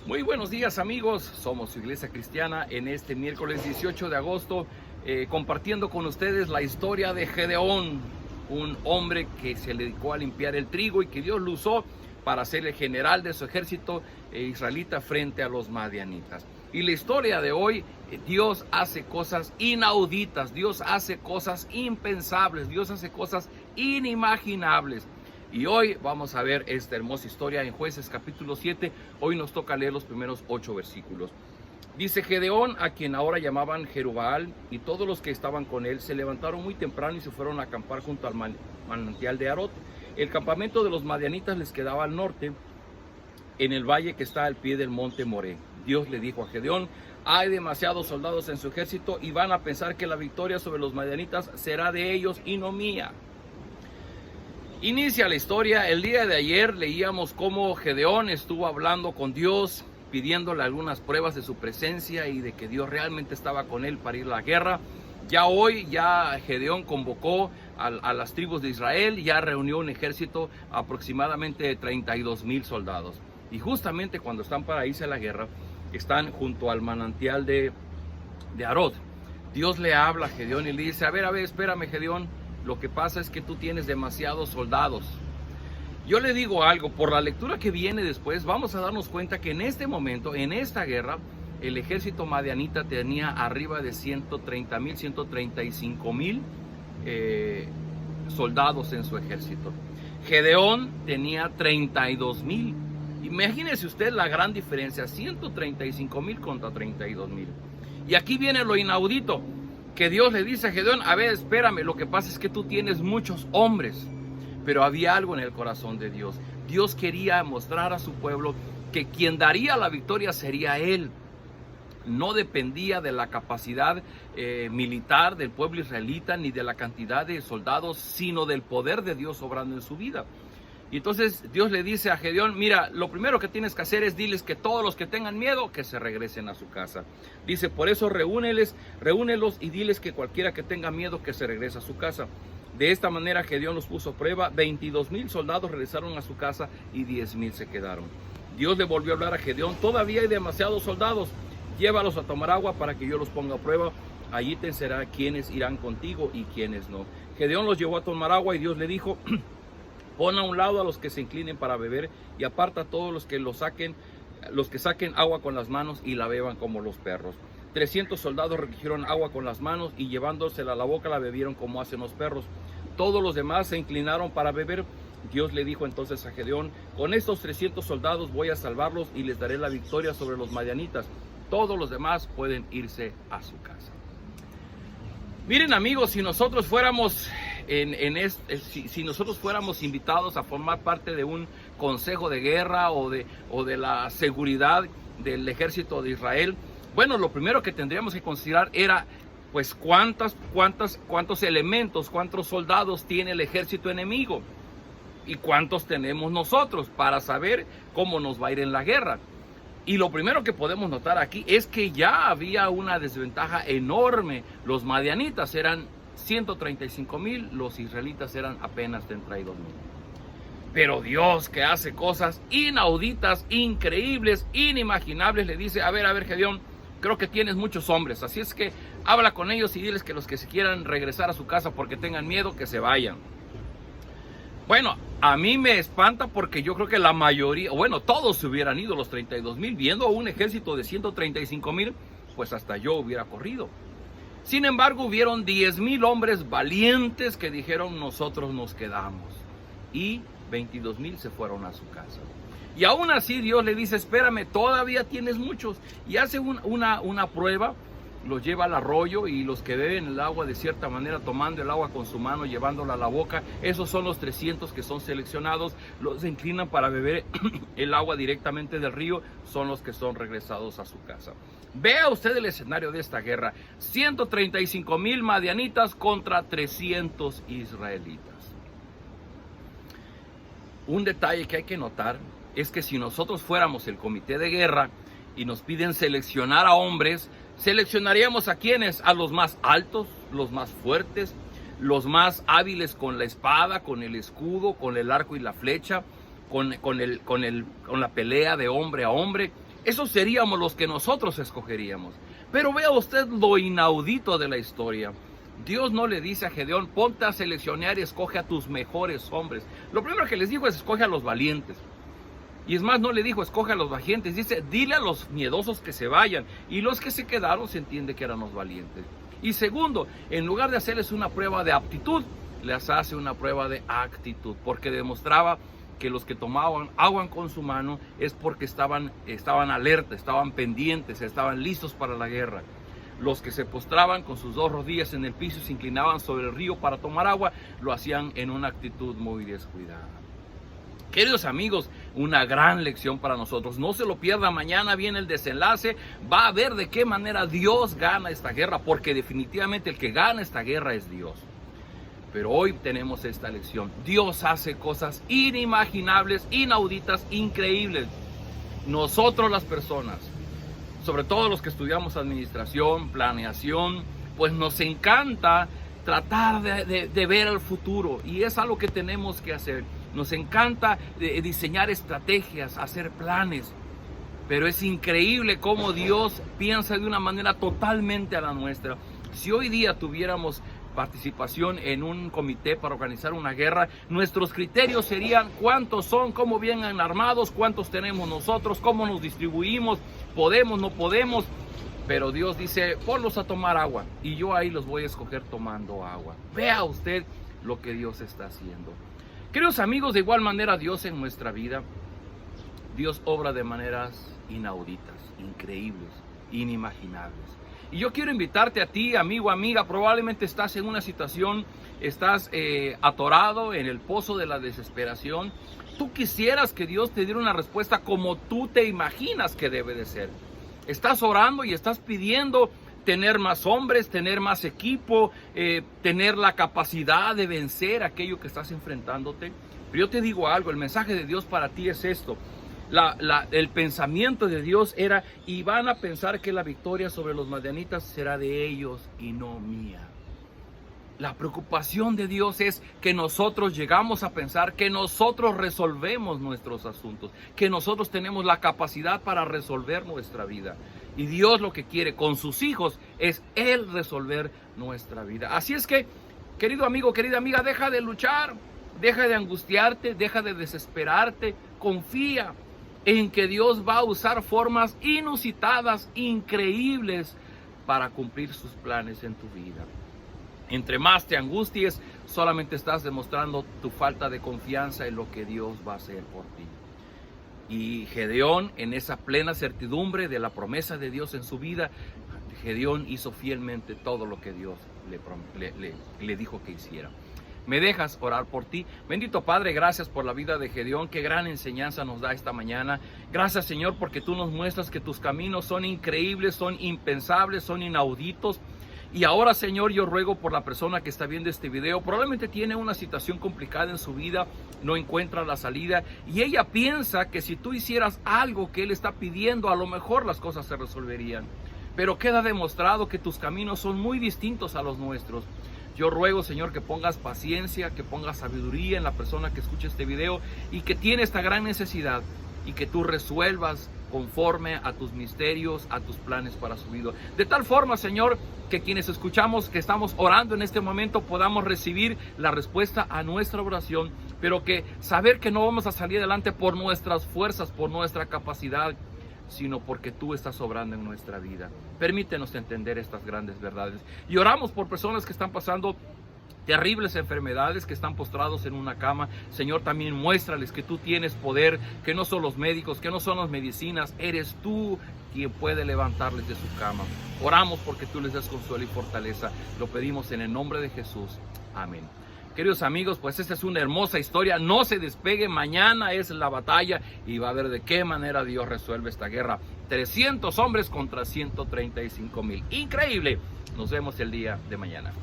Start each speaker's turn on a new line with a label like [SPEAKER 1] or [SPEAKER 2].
[SPEAKER 1] Muy buenos días amigos, somos su Iglesia Cristiana en este miércoles 18 de agosto compartiendo con ustedes la historia de Gedeón, un hombre que se dedicó a limpiar el trigo y que Dios lo usó para ser el general de su ejército israelita frente a los madianitas. Y la historia de hoy, Dios hace cosas inauditas, Dios hace cosas impensables, Dios hace cosas inimaginables. Y hoy vamos a ver esta hermosa historia en Jueces capítulo 7. Hoy nos toca leer los primeros 8 versículos. Dice: Gedeón, a quien ahora llamaban Jerubbaal, y todos los que estaban con él, se levantaron muy temprano y se fueron a acampar junto al manantial de Arot. El campamento de los madianitas les quedaba al norte, en el valle que está al pie del monte Moré. Dios le dijo a Gedeón: hay demasiados soldados en su ejército y van a pensar que la victoria sobre los madianitas será de ellos y no mía. Inicia la historia. El día de ayer leíamos cómo Gedeón estuvo hablando con Dios, pidiéndole algunas pruebas de su presencia y de que Dios realmente estaba con él para ir a la guerra. Ya hoy, Gedeón convocó a las tribus de Israel, ya reunió un ejército aproximadamente de 32,000 soldados. Y justamente cuando están para irse a la guerra, están junto al manantial de Arod. Dios le habla a Gedeón y le dice: a ver, espérame, Gedeón. Lo que pasa es que tú tienes demasiados soldados. Yo le digo algo, por la lectura que viene después, vamos a darnos cuenta que en este momento, en esta guerra, el ejército madianita tenía arriba de 130,000, 135,000 soldados en su ejército. Gedeón tenía 32,000. Imagínese usted la gran diferencia, 135,000 contra 32,000. Y aquí viene lo inaudito, que Dios le dice a Gedeón: a ver, espérame, lo que pasa es que tú tienes muchos hombres. Pero había algo en el corazón de Dios. Dios quería mostrar a su pueblo que quien daría la victoria sería Él. No dependía de la capacidad militar del pueblo israelita, ni de la cantidad de soldados, sino del poder de Dios obrando en su vida. Y entonces Dios le dice a Gedeón: mira, lo primero que tienes que hacer es diles que todos los que tengan miedo, que se regresen a su casa. Dice: por eso reúnelos y diles que cualquiera que tenga miedo, que se regrese a su casa. De esta manera Gedeón los puso a prueba. 22,000 soldados regresaron a su casa y 10,000 se quedaron. Dios le volvió a hablar a Gedeón: todavía hay demasiados soldados, llévalos a tomar agua para que yo los ponga a prueba. Allí te será quiénes irán contigo y quiénes no. Gedeón los llevó a tomar agua y Dios le dijo: pon a un lado a los que se inclinen para beber y aparta a todos los que saquen agua con las manos y la beban como los perros. 300 soldados recogieron agua con las manos y llevándosela a la boca la bebieron como hacen los perros. Todos los demás se inclinaron para beber. Dios le dijo entonces a Gedeón: con estos 300 soldados voy a salvarlos y les daré la victoria sobre los madianitas. Todos los demás pueden irse a su casa. Miren amigos, si nosotros fuéramos si nosotros fuéramos invitados a formar parte de un consejo de guerra o de la seguridad del ejército de Israel, bueno, lo primero que tendríamos que considerar era pues cuántos elementos, cuántos soldados tiene el ejército enemigo y cuántos tenemos nosotros para saber cómo nos va a ir en la guerra. Y lo primero que podemos notar aquí es que ya había una desventaja enorme. Los madianitas eran 135,000, los israelitas eran apenas 32,000. Pero Dios, que hace cosas inauditas, increíbles, inimaginables, le dice: a ver, Gedeón, creo que tienes muchos hombres, así es que habla con ellos y diles que los que se quieran regresar a su casa porque tengan miedo, que se vayan. Bueno, a mí me espanta porque yo creo que la mayoría, bueno, todos se hubieran ido, los 32,000, viendo un ejército de 135,000, pues hasta yo hubiera corrido. Sin embargo, hubieron 10,000 hombres valientes que dijeron: nosotros nos quedamos. Y 22,000 se fueron a su casa. Y aún así Dios le dice: espérame, todavía tienes muchos. Y hace una prueba, los lleva al arroyo y los que beben el agua de cierta manera, tomando el agua con su mano, llevándola a la boca, esos son los 300 que son seleccionados. Los se inclinan para beber el agua directamente del río, son los que son regresados a su casa. Vea usted el escenario de esta guerra: 135,000 madianitas contra 300 israelitas. Un detalle que hay que notar es que si nosotros fuéramos el comité de guerra y nos piden seleccionar a hombres, seleccionaríamos a quienes, a los más altos, los más fuertes, los más hábiles con la espada, con el escudo, con el arco y la flecha, con la pelea de hombre a hombre. esos seríamos los que nosotros escogeríamos. Pero vea usted lo inaudito de la historia. Dios no le dice a Gedeón, ponte a seleccionar y escoge a tus mejores hombres. Lo primero que les dijo es, escoge a los valientes. Y es más, no le dijo, escoge a los valientes. Dice, dile a los miedosos que se vayan. Y los que se quedaron se entiende que eran los valientes. Y segundo, en lugar de hacerles una prueba de aptitud, les hace una prueba de actitud. Porque demostraba que los que tomaban agua con su mano es porque estaban alerta, estaban pendientes, estaban listos para la guerra. Los que se postraban con sus 2 rodillas en el piso y se inclinaban sobre el río para tomar agua, lo hacían en una actitud muy descuidada. Queridos amigos, una gran lección para nosotros. No se lo pierda, mañana viene el desenlace. Va a ver de qué manera Dios gana esta guerra, porque definitivamente el que gana esta guerra es Dios. Pero hoy tenemos esta lección. Dios hace cosas inimaginables, inauditas, increíbles. Nosotros las personas, sobre todo los que estudiamos administración, planeación, pues nos encanta tratar de ver el futuro, y es algo que tenemos que hacer. Nos encanta diseñar estrategias, hacer planes, pero es increíble cómo Dios piensa de una manera totalmente a la nuestra. Si hoy día tuviéramos participación en un comité para organizar una guerra, nuestros criterios serían cuántos son, cómo vienen armados, cuántos tenemos nosotros, cómo nos distribuimos, podemos, no podemos. Pero Dios dice, ponlos a tomar agua, y yo ahí los voy a escoger tomando agua. Vea usted lo que Dios está haciendo. Queridos amigos, de igual manera Dios en nuestra vida, Dios obra de maneras inauditas, increíbles, inimaginables. Y yo quiero invitarte a ti, amigo, amiga, probablemente estás en una situación, estás atorado en el pozo de la desesperación. Tú quisieras que Dios te diera una respuesta como tú te imaginas que debe de ser. Estás orando y estás pidiendo tener más hombres, tener más equipo, tener la capacidad de vencer aquello que estás enfrentándote. Pero yo te digo algo, el mensaje de Dios para ti es esto. El pensamiento de Dios era, y van a pensar que la victoria sobre los madianitas será de ellos y no mía. La preocupación de Dios es que nosotros llegamos a pensar que nosotros resolvemos nuestros asuntos, que nosotros tenemos la capacidad para resolver nuestra vida. Y Dios lo que quiere con sus hijos es Él resolver nuestra vida. Así es que, querido amigo, querida amiga, deja de luchar, deja de angustiarte, deja de desesperarte, confía en que Dios va a usar formas inusitadas, increíbles, para cumplir sus planes en tu vida. Entre más te angusties, solamente estás demostrando tu falta de confianza en lo que Dios va a hacer por ti. Y Gedeón, en esa plena certidumbre de la promesa de Dios en su vida, Gedeón hizo fielmente todo lo que Dios le dijo que hiciera. ¿Me dejas orar por ti? Bendito Padre, gracias por la vida de Gedeón. Qué gran enseñanza nos da esta mañana. Gracias, Señor, porque tú nos muestras que tus caminos son increíbles, son impensables, son inauditos. Y ahora, Señor, yo ruego por la persona que está viendo este video. Probablemente tiene una situación complicada en su vida, no encuentra la salida, y ella piensa que si tú hicieras algo que él está pidiendo, a lo mejor las cosas se resolverían. Pero queda demostrado que tus caminos son muy distintos a los nuestros. Yo ruego, Señor, que pongas paciencia, que pongas sabiduría en la persona que escucha este video y que tiene esta gran necesidad, y que tú resuelvas conforme a tus misterios, a tus planes para su vida. De tal forma, Señor, que quienes escuchamos, que estamos orando en este momento, podamos recibir la respuesta a nuestra oración, pero que saber que no vamos a salir adelante por nuestras fuerzas, por nuestra capacidad, sino porque tú estás obrando en nuestra vida. Permítenos entender estas grandes verdades. Y oramos por personas que están pasando terribles enfermedades, que están postrados en una cama. Señor, también muéstrales que tú tienes poder, que no son los médicos, que no son las medicinas, eres tú quien puede levantarles de su cama. Oramos porque tú les des consuelo y fortaleza. Lo pedimos en el nombre de Jesús. Amén. Queridos amigos, pues esta es una hermosa historia. No se despegue, mañana es la batalla y va a ver de qué manera Dios resuelve esta guerra. 300 hombres contra 135,000. Increíble. Nos vemos el día de mañana.